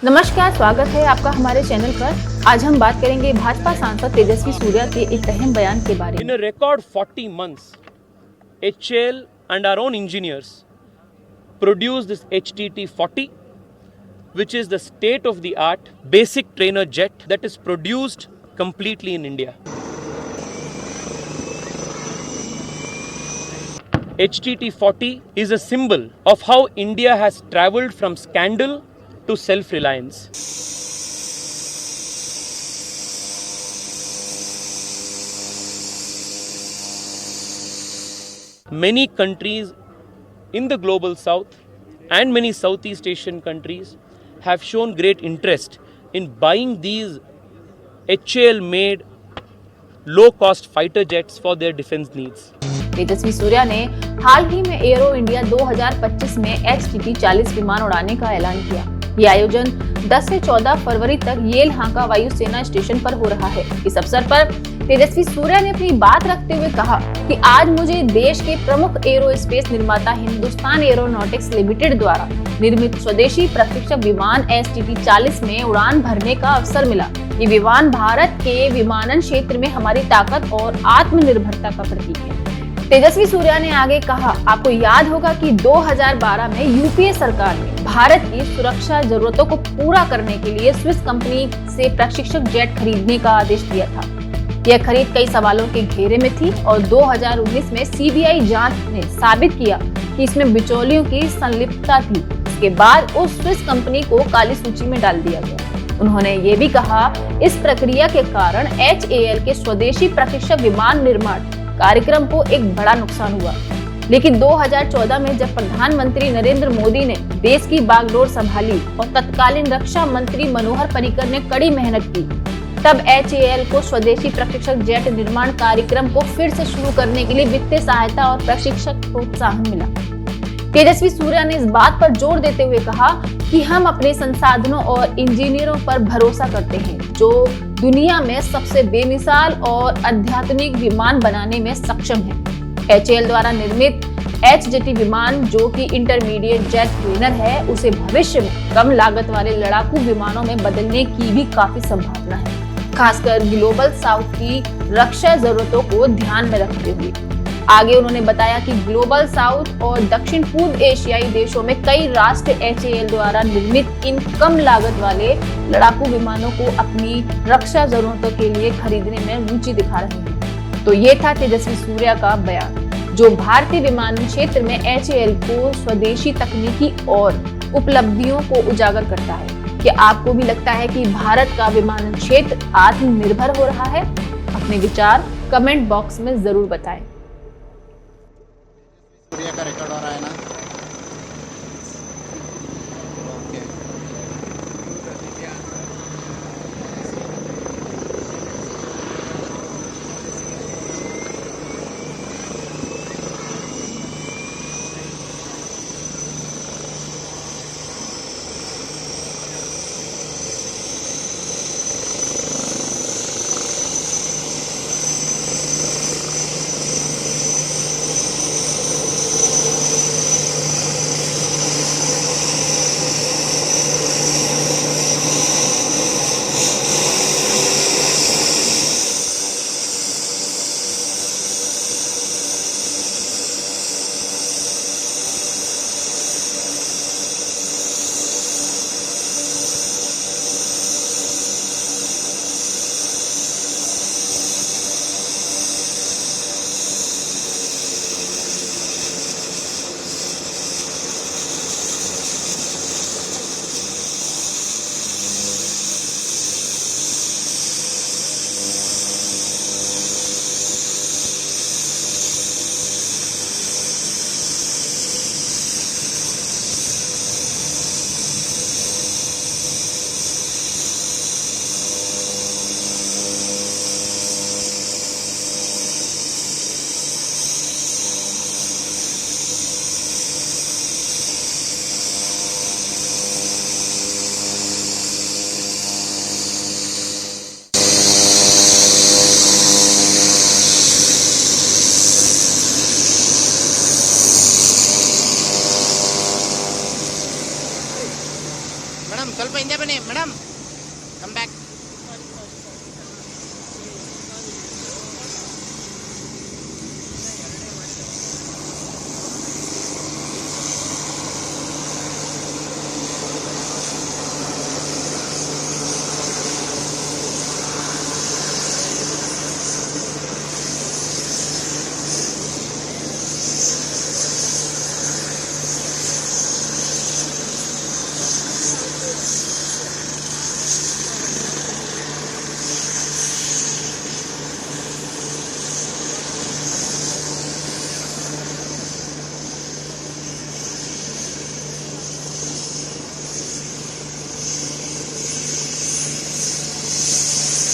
नमस्कार, स्वागत है आपका हमारे चैनल पर। आज हम बात करेंगे भाजपा सांसद तेजस्वी सूर्या के एक अहम बयान के बारे में। In a record 40 months, HAL and our own engineers produced this HTT-40, which is the state-of-the-art basic trainer jet that is produced completely in India. HTT-40 is a symbol of how India has travelled from scandal to self-reliance. Many countries in the global south and many Southeast Asian countries have shown great interest in buying these HAL made low cost fighter jets for their defense needs. Tejasvi Surya ने हाल ही में arrow India 2025 में HTT-40 विमान उड़ाने का ऐलान किया। ये आयोजन 10 से 14 फरवरी तक येलहांका वायुसेना स्टेशन पर हो रहा है। इस अवसर पर तेजस्वी सूर्या ने अपनी बात रखते हुए कहा कि आज मुझे देश के प्रमुख एरोस्पेस निर्माता हिंदुस्तान एरोनॉटिक्स लिमिटेड द्वारा निर्मित स्वदेशी प्रशिक्षक विमान HTT-40 में उड़ान भरने का अवसर मिला। ये विमान भारत के विमानन क्षेत्र में हमारी ताकत और आत्मनिर्भरता का प्रतीक है। तेजस्वी सूर्या ने आगे कहा, आपको याद होगा कि 2012 में यूपीए सरकार ने भारत की सुरक्षा जरूरतों को पूरा करने के लिए स्विस कंपनी से प्रशिक्षक जेट खरीदने का आदेश दिया था। यह खरीद कई सवालों के घेरे में थी और 2019 में सीबीआई जांच ने साबित किया कि इसमें बिचौलियों की संलिप्तता थी। इसके बाद उस स्विस कंपनी को काली सूची में डाल दिया गया। उन्होंने ये भी कहा, इस प्रक्रिया के कारण HAL के स्वदेशी प्रशिक्षक विमान निर्माण कार्यक्रम को एक बड़ा नुकसान हुआ। लेकिन 2014 में जब प्रधानमंत्री नरेंद्र मोदी ने देश की बागडोर संभाली और तत्कालीन रक्षा मंत्री मनोहर पर्रिकर ने कड़ी मेहनत की, तब HAL को स्वदेशी प्रशिक्षक जेट निर्माण कार्यक्रम को फिर से शुरू करने के लिए वित्तीय सहायता और प्रशिक्षक प्रोत्साहन मिला। तेजस्वी सूर्या ने इस बात पर जोर देते हुए कहा कि हम अपने संसाधनों और इंजीनियरों पर भरोसा करते हैं, जो दुनिया में सबसे बेमिसाल और अत्याधुनिक विमान बनाने में सक्षम है। HAL द्वारा निर्मित HJT विमान, जो कि इंटरमीडिएट जेट ट्रेनर है, उसे भविष्य में कम लागत वाले लड़ाकू विमानों में बदलने की भी काफी संभावना है, खासकर ग्लोबल साउथ की रक्षा जरूरतों को ध्यान में रखते हुए। आगे उन्होंने बताया कि ग्लोबल साउथ और दक्षिण पूर्व एशियाई देशों में कई राष्ट्र HAL द्वारा निर्मित इन कम लागत वाले लड़ाकू विमानों को अपनी रक्षा जरूरतों के लिए खरीदने में रुचि दिखा रहे हैं। तो ये था तेजस्वी सूर्या का बयान, जो भारतीय विमानन क्षेत्र में HAL को स्वदेशी तकनीकी और उपलब्धियों को उजागर करता है। क्या आपको भी लगता है कि भारत का विमानन क्षेत्र आत्मनिर्भर हो रहा है? अपने विचार कमेंट बॉक्स में जरूर बताएं। सूर्या का रिकॉर्ड हो रहा है ना? ಬನ್ನಿ madam come back.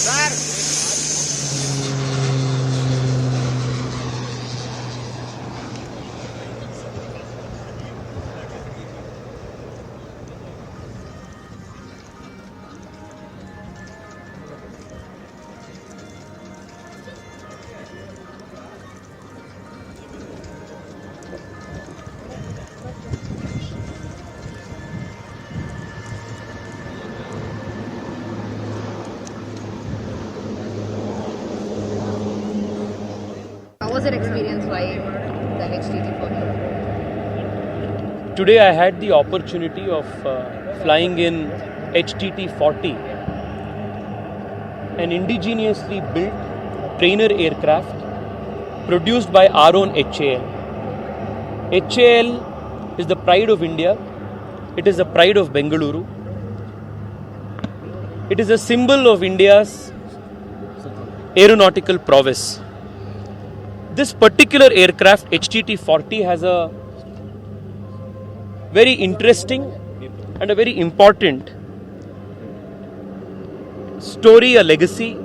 Sir How was your experience flying the HTT-40? Today I had the opportunity of flying in HTT-40, an indigenously built trainer aircraft produced by our own HAL. HAL is the pride of India. It is the pride of Bengaluru. It is a symbol of India's aeronautical prowess. This particular aircraft, HTT-40, has a very interesting and a very important story, a legacy,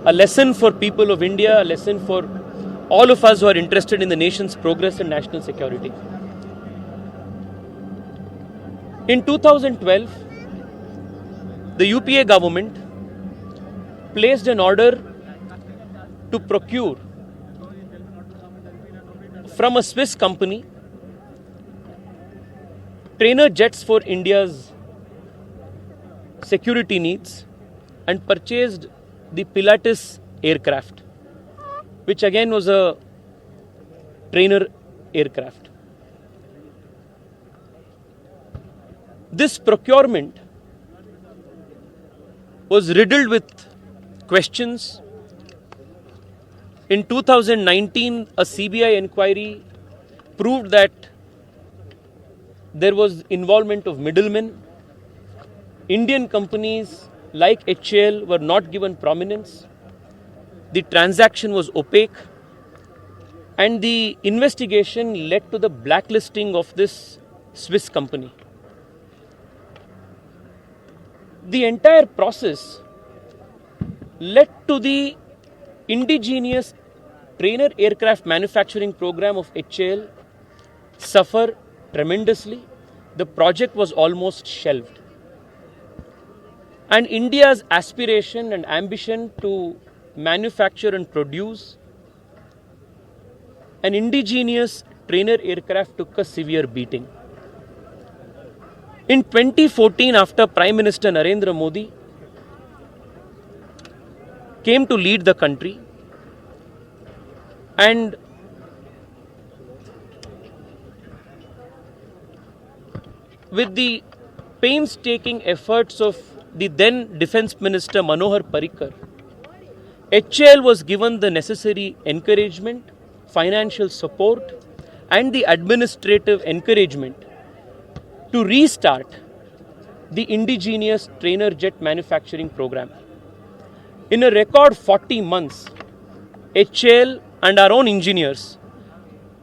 a lesson for people of India, a lesson for all of us who are interested in the nation's progress and national security. In 2012, the UPA government placed an order to procure from a Swiss company trainer jets for India's security needs and purchased the Pilatus aircraft, which again was a trainer aircraft. This procurement was riddled with questions. In 2019, a CBI inquiry proved that there was involvement of middlemen. Indian companies like HAL were not given prominence. The transaction was opaque, and the investigation led to the blacklisting of this Swiss company. The entire process led to the indigenous trainer aircraft manufacturing program of HAL suffer tremendously. The project was almost shelved. And India's aspiration and ambition to manufacture and produce an indigenous trainer aircraft took a severe beating. In 2014, after Prime Minister Narendra Modi came to lead the country, and with the painstaking efforts of the then Defence Minister Manohar Parrikar, HAL was given the necessary encouragement, financial support, and the administrative encouragement to restart the indigenous trainer jet manufacturing program. In a record 40 months, HAL and our own engineers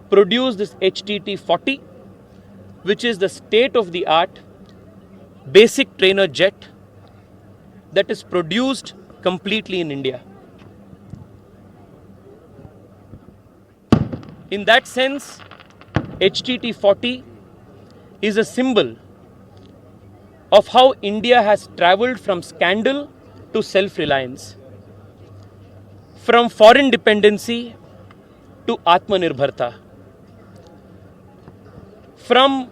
produced this HTT-40, which is the state-of-the-art basic trainer jet that is produced completely in India. In that sense, HTT-40 is a symbol of how India has travelled from scandal to self-reliance, from foreign dependency to Atmanirbharta, from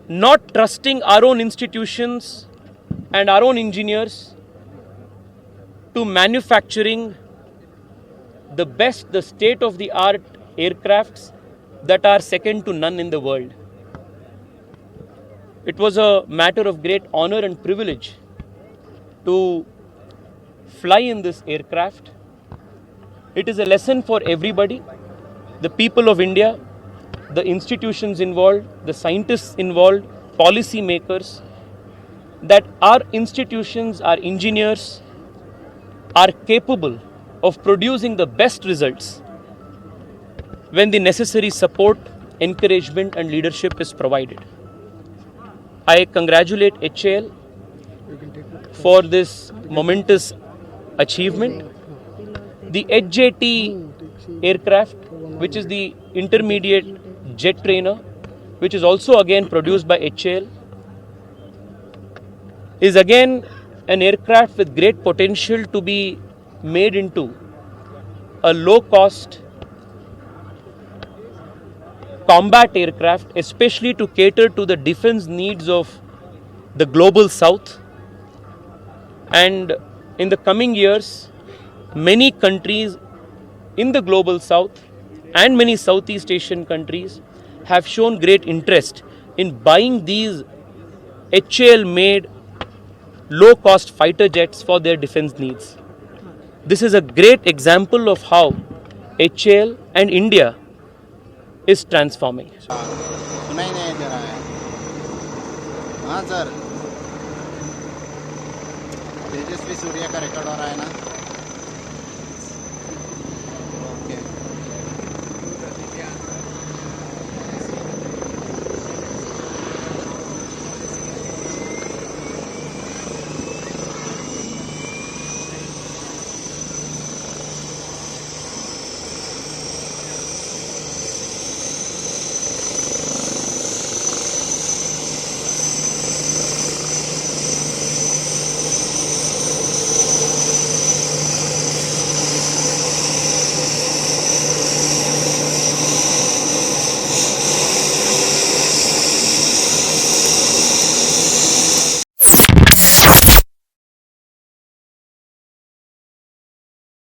not trusting our own institutions and our own engineers to manufacturing the best, the state of the art aircrafts that are second to none in the world. It was a matter of great honor and privilege to fly in this aircraft. It is a lesson for everybody, the people of India, the institutions involved, the scientists involved, policy makers, that our institutions, our engineers are capable of producing the best results when the necessary support, encouragement and leadership is provided. I congratulate HAL for this momentous achievement. The HJT aircraft, which is the intermediate jet trainer, which is also again produced by HAL, is again an aircraft with great potential to be made into a low-cost combat aircraft, especially to cater to the defense needs of the global south. And in the coming years, many countries in the global south and many Southeast Asian countries have shown great interest in buying these HAL made low-cost fighter jets for their defense needs. This is a great example of how HAL and India is transforming. सुनाई नहीं दे रहा है। हाँ sir, Tejasvi Surya का record हो रहा है ना।